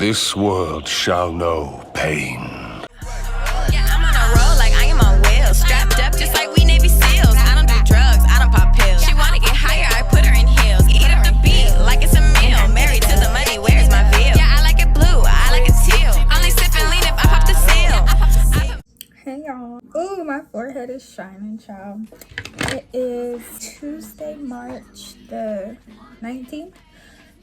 This world shall know pain. Yeah, I'm on a roll like I am on wheels. Strapped up just like we Navy SEALs. I don't do drugs, I don't pop pills. She wanna get higher, I put her in heels. Eat up the beat like it's a meal. Married to the money, where's my veil? Yeah, I like it blue, I like it teal. Only sipping lean if I pop the seal. Hey y'all. Ooh, my forehead is shining, child. It is Tuesday, March the 19th.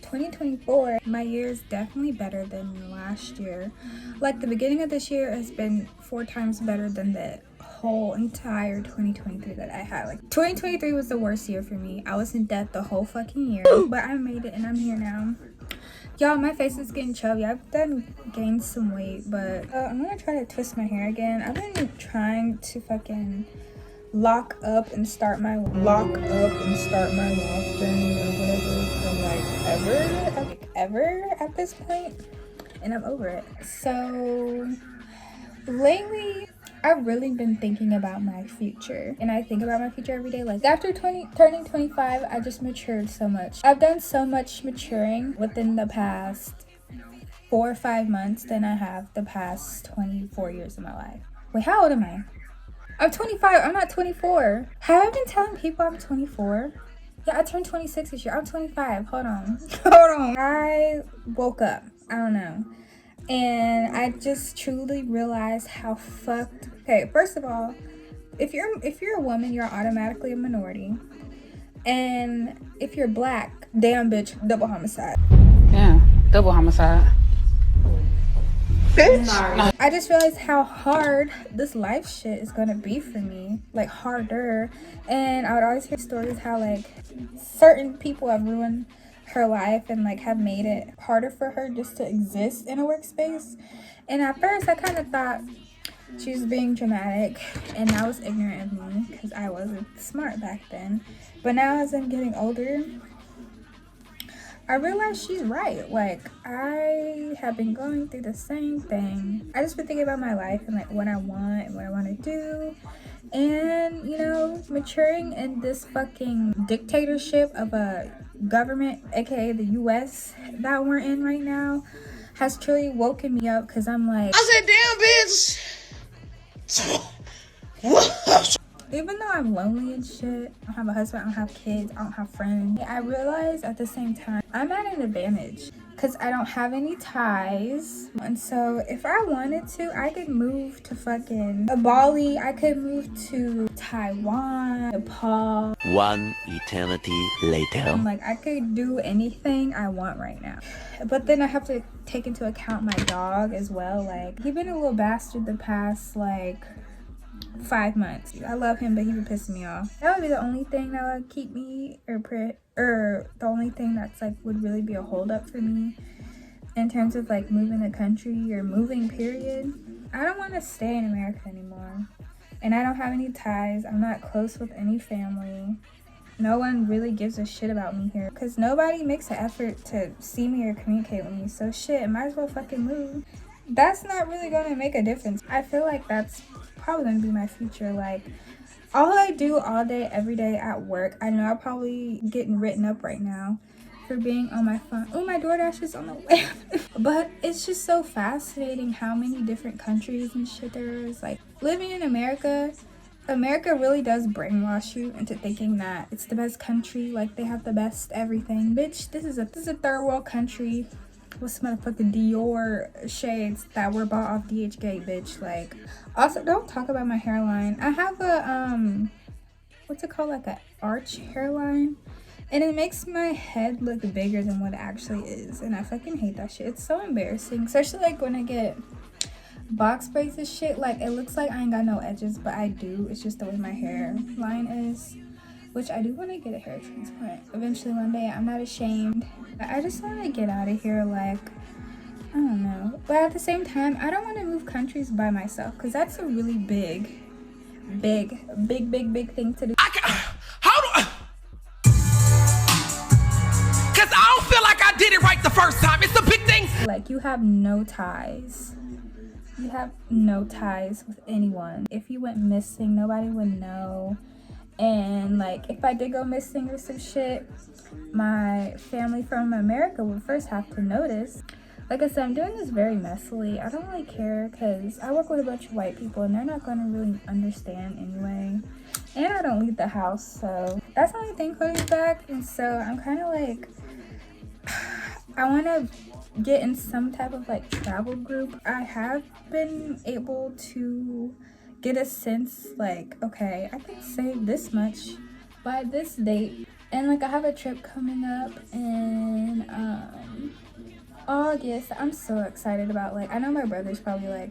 2024. My year is definitely better than last year. Like, the beginning of this year has been 4 times better than the whole entire 2023 that I had. Like, 2023 was the worst year for me. I was in debt the whole fucking year, but I made it and I'm here now. Y'all, my face is getting chubby. I've done gained some weight, but I'm gonna try to twist my hair again. I've been trying to fucking lock up and start my walk journey or whatever from like ever at this point, and I'm over it. So lately I've really been thinking about my future, and I think about my future every day. Like, after turning 25, I just matured so much. I've done so much maturing within the past 4 or 5 months than I have the past 24 years of my life. Wait, how old am I? I'm 25. I'm not 24. Have I been telling people I'm 24? Yeah, I turned 26 this year. I'm 25. Hold on. I woke up. I don't know. And I just truly realized how fucked. Okay, first of all, if you're a woman, you're automatically a minority. And if you're black, damn bitch, double homicide. Yeah, double homicide. Bitch. I just realized how hard this life shit is gonna be for me, like harder. And I would always hear stories how like certain people have ruined her life and like have made it harder for her just to exist in a workspace. And at first I kind of thought she was being dramatic, and that was ignorant of me because I wasn't smart back then. But now, as I'm getting older, I realize she's right. Like, I have been going through the same thing. I just been thinking about my life and like what I want and what I want to do. And, you know, maturing in this fucking dictatorship of a government, aka the US, that we're in right now, has truly woken me up, because I'm like, I said, damn, bitch. even though I'm lonely and shit, I don't have a husband, I don't have kids, I don't have friends, I realize at the same time I'm at an advantage because I don't have any ties. And so if I wanted to, I could move to fucking Bali, I could move to Taiwan, Nepal. One eternity later. I'm like, I could do anything I want right now. But then I have to take into account my dog as well. Like, he's been a little bastard the past like 5 months. I love him, but he been pissing me off. That would be the only thing that would keep me, or the only thing that's like would really be a hold up for me in terms of like moving the country or moving period. I don't want to stay in America anymore, and I don't have any ties. I'm not close with any family. No one really gives a shit about me here because nobody makes an effort to see me or communicate with me. So shit, I might as well fucking move. That's not really gonna make a difference. I feel like that's probably gonna be my future. Like, all I do all day, every day at work, I know I'm probably getting written up right now for being on my phone. Oh, my DoorDash is on the way. But it's just so fascinating how many different countries and shit there is. Like, living in America really does brainwash you into thinking that it's the best country, like they have the best everything. Bitch, this is a third world country with some motherfucking Dior shades that were bought off DHgate, bitch. Like, also, don't talk about my hairline. I have a what's it called, like a arch hairline, and it makes my head look bigger than what it actually is, and I fucking hate that shit. It's so embarrassing, especially like when I get box braids and shit. Like, it looks like I ain't got no edges, but I do. It's just the way my hairline is, which I do want to get a hair transplant eventually one day. I'm not ashamed. I just want to get out of here. Like, I don't know. But at the same time, I don't want to move countries by myself, because that's a really big thing to do. How do? Because I don't feel like I did it right the first time. It's a big thing. Like, you have no ties. You have no ties with anyone. If you went missing, nobody would know. And like, if I did go missing or some shit, my family from America would first have to notice. Like I said, I'm doing this very messily. I don't really care because I work with a bunch of white people and they're not going to really understand anyway. And I don't leave the house, so that's the only thing holding me back. And so I'm kind of like, I want to get in some type of like travel group. I have been able to get a sense like, okay, I can save this much by this date. And like I have a trip coming up in August. I'm so excited about, like, I know my brother's probably like,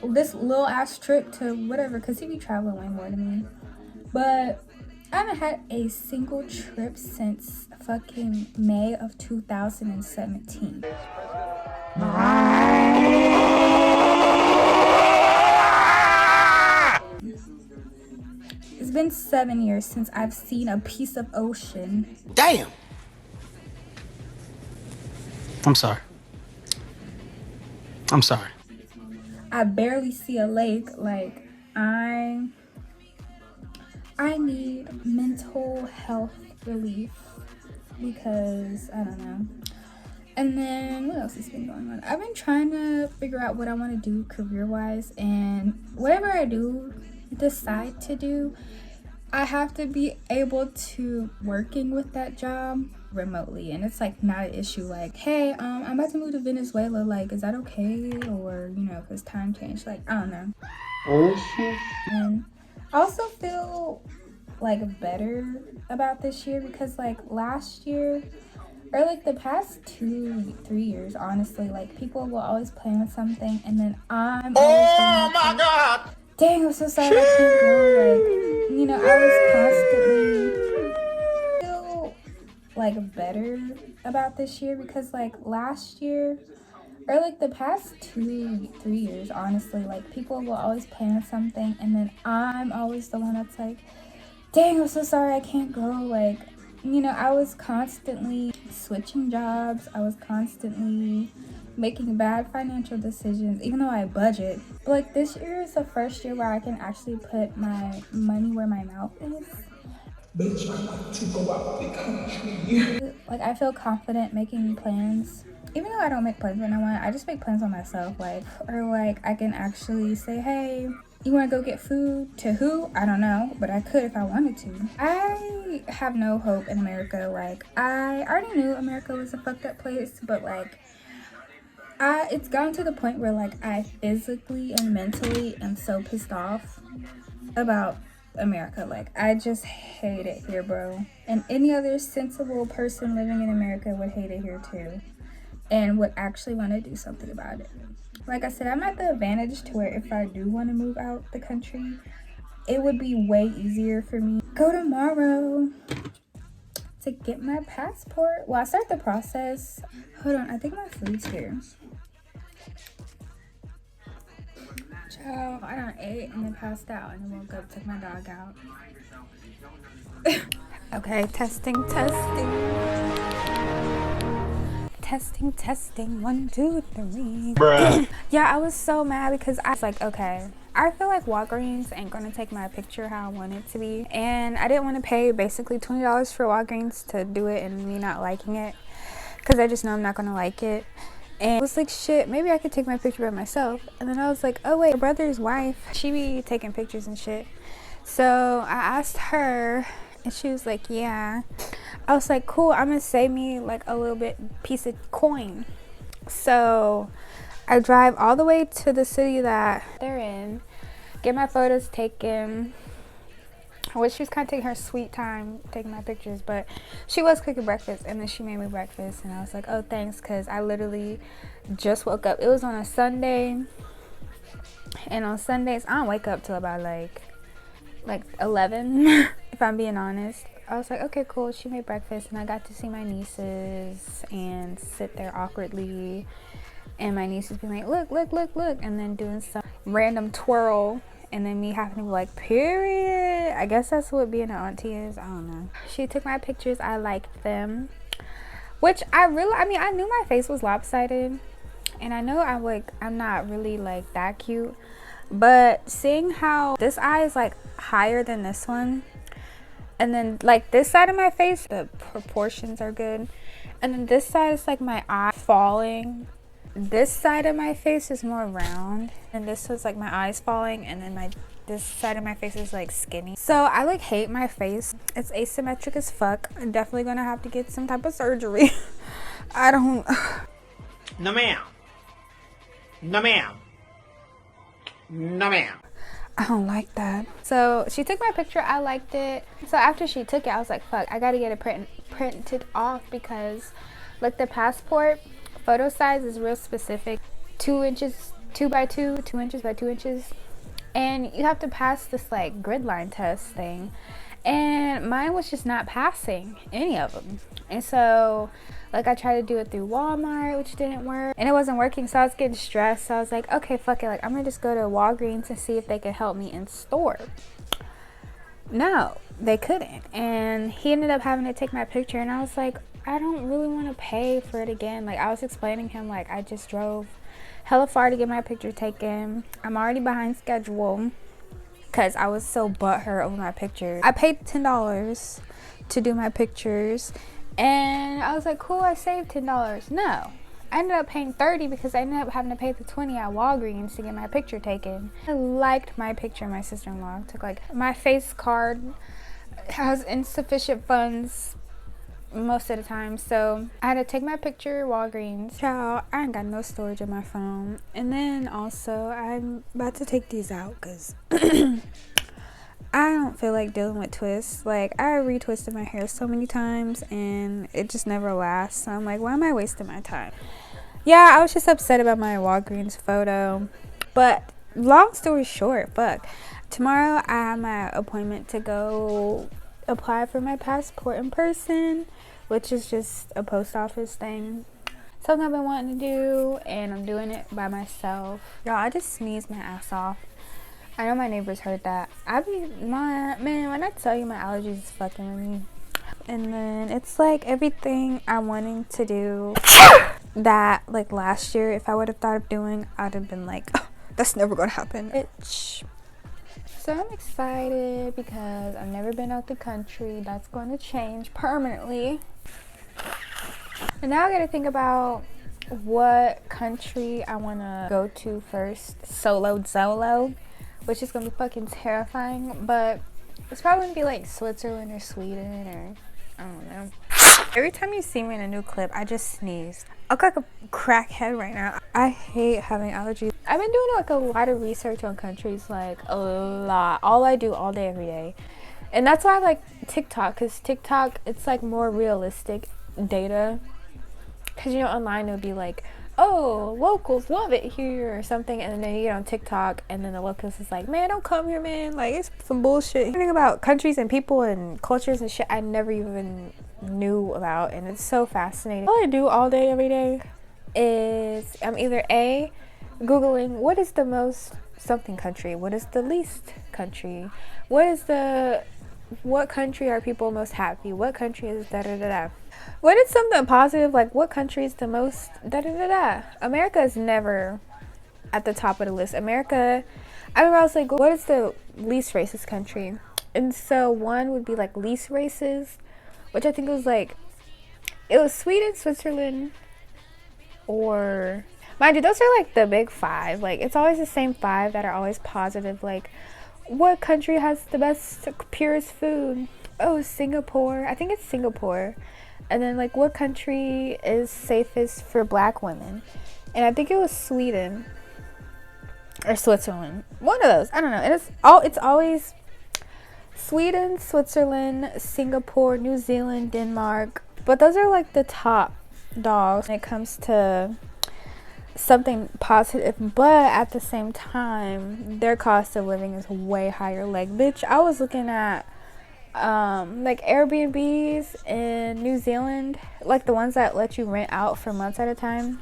this little ass trip to whatever, because he be traveling way more than me. But I haven't had a single trip since fucking May of 2017. It's been 7 years since I've seen a piece of ocean. Damn! I'm sorry. I'm sorry. I barely see a lake. Like, I need mental health relief because I don't know. And then what else has been going on? I've been trying to figure out what I want to do career-wise, and whatever I do decide to do, I have to be able to working with that job remotely. And it's like not an issue like, hey, I'm about to move to Venezuela, like, is that okay? Or, you know, because time changed, like, I don't know. And I also feel like better about this year because like last year, or like the past 2-3 years, honestly, like people will always plan something and then I'm always God, dang, I'm so sorry I can't go. Like, you know, I was constantly feel like better about this year because like last year, or like the past 2-3 years, honestly, like people will always plan something and then I'm always the one that's like, dang, I'm so sorry I can't go. Like, you know, I was constantly switching jobs. I was constantly making bad financial decisions, even though I budget. But like this year is the first year where I can actually put my money where my mouth is. Bitch, I want to go out the country. Like I feel confident making plans. Even though I don't make plans when I want, I just make plans on myself. Like, or like I can actually say, hey, you want to go get food? To who? I don't know, but I could if I wanted to. I have no hope in America. Like, I already knew America was a fucked up place, but like, it's gotten to the point where like I physically and mentally am so pissed off about America. Like, I just hate it here, bro. And any other sensible person living in America would hate it here too, and would actually want to do something about it. Like I said, I'm at the advantage to where if I do want to move out the country, it would be way easier for me. Go tomorrow to get my passport. Well, I start the process. Hold on, I think my food's here. Ciao. I done ate and then passed out and then woke up, took my dog out. Okay, testing. Testing, 1, 2, 3. Bruh. Yeah, I was so mad because I was like, okay, I feel like Walgreens ain't gonna take my picture how I want it to be, and I didn't want to pay basically $20 for Walgreens to do it and me not liking it because I just know I'm not gonna like it. And I was like, shit, maybe I could take my picture by myself. And then I was like, oh wait, my brother's wife, she be taking pictures and shit. So I asked her and she was like, yeah. I was like, cool, I'm gonna save me like a little bit piece of coin. So I drive all the way to the city that they're in, get my photos taken, which she was kind of taking her sweet time taking my pictures, but she was cooking breakfast and then she made me breakfast and I was like, oh thanks, because I literally just woke up. It was on a Sunday, and on Sundays I don't wake up till about like 11 if I'm being honest. I was like, okay, cool. She made breakfast and I got to see my nieces and sit there awkwardly, and my nieces be like, look, and then doing some random twirl, and then me having to be like, period. I guess that's what being an auntie is. I don't know. She took my pictures. I liked them, which I knew my face was lopsided, and I know I'm not really like that cute, but seeing how this eye is like higher than this one, and then like this side of my face, the proportions are good, and then this side is like my eye falling this side of my face is more round, and this was like my eyes falling, and then this side of my face is like skinny. So I like hate my face. It's asymmetric as fuck. I'm definitely gonna have to get some type of surgery. I don't. No ma'am. No ma'am. No ma'am. I don't like that. So she took my picture. I liked it. So after she took it, I was like, fuck, I gotta get it printed off, because like the passport photo size is real specific. 2 inches, 2 by 2, 2 inches by 2 inches. And you have to pass this like grid line test thing. And mine was just not passing any of them. And so like I tried to do it through Walmart, which didn't work, and it wasn't working. So I was getting stressed. So I was like, okay, fuck it, like I'm gonna just go to Walgreens and see if they could help me in store. No, they couldn't. And he ended up having to take my picture, and I was like, I don't really want to pay for it again. Like I was explaining him, like I just drove hella far to get my picture taken. I'm already behind schedule because I was so butthurt over my picture. I paid $10 to do my pictures, and I was like, cool, I saved $10. No, I ended up paying $30 because I ended up having to pay the $20 at Walgreens to get my picture taken. I liked my picture. My sister-in-law took like my face card has insufficient funds most of the time, so I had to take my picture at Walgreens. Child, I ain't got no storage on my phone. And then also I'm about to take these out because I don't feel like dealing with twists. Like I retwisted my hair so many times and it just never lasts. So I'm like, why am I wasting my time? Yeah, I was just upset about my Walgreens photo. But long story short, fuck, tomorrow I have my appointment to go apply for my passport in person, which is just a post office thing. Something I've been wanting to do, and I'm doing it by myself. Y'all, I just sneezed my ass off. I know my neighbors heard that. Man, when I tell you my allergies is fucking with me. And then it's like everything I'm wanting to do that like last year, if I would have thought of doing, I'd have been like, oh, that's never gonna happen. Bitch. So I'm excited because I've never been out the country. That's going to change permanently. And now I gotta think about what country I want to go to first. Solo, which is going to be fucking terrifying. But it's probably going to be like Switzerland or Sweden or I don't know. Every time you see me in a new clip, I just sneeze. I look like a crackhead right now. I hate having allergies. I've been doing like a lot of research on countries, like a lot. All I do all day, every day. And that's why I like TikTok, because TikTok, it's like more realistic data. Because, you know, online it would be like, oh, locals love it here or something. And then you get on TikTok and then the locals is like, man, don't come here, man. Like, it's some bullshit. Learning about countries and people and cultures and shit I never even knew about, and it's so fascinating. All I do all day every day is I'm either A, googling what is the most something country, what is the least country, what country are people most happy, what country is da da da da, what is something positive, like what country is the most da da da da. America is never at the top of the list. America, I remember I was like, what is the least racist country? And so one would be like least racist, which I think it was Sweden, Switzerland, or, mind you, those are like the big five. Like, it's always the same five that are always positive. Like, what country has the best, purest food? Oh, Singapore. I think it's Singapore. And then, like, what country is safest for black women? And I think it was Sweden or Switzerland. One of those. I don't know. And it's always Sweden, Switzerland, Singapore, New Zealand, Denmark. But those are like the top dogs when it comes to something positive. But at the same time, their cost of living is way higher. Like, bitch, I was looking at like Airbnbs in New Zealand, like the ones that let you rent out for months at a time.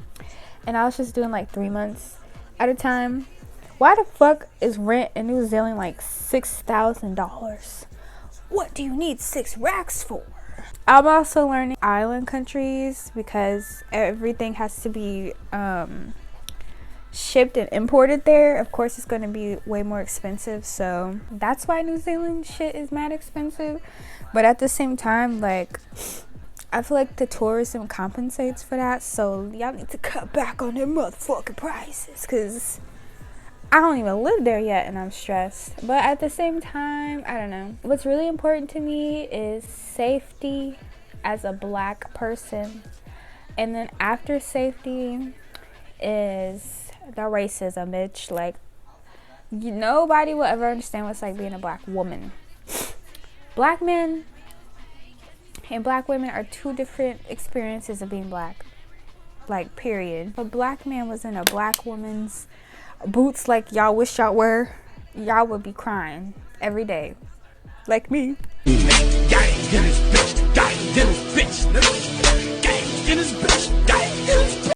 And I was just doing like 3 months at a time. Why the fuck is rent in New Zealand like $6,000? What do you need 6 racks for? I'm also learning island countries because everything has to be shipped and imported there. Of course, it's going to be way more expensive. So that's why New Zealand shit is mad expensive. But at the same time, like, I feel like the tourism compensates for that, so y'all need to cut back on their motherfucking prices, because I don't even live there yet and I'm stressed. But at the same time, I don't know. What's really important to me is safety as a black person. And then after safety is the racism, bitch. Like, nobody will ever understand what it's like being a black woman. Black men and black women are two different experiences of being black. Like, period. If a black man was in a black woman's boots like y'all wish y'all were, y'all would be crying every day. Like me. Gang in this bitch, gang in this bitch, gang in this bitch.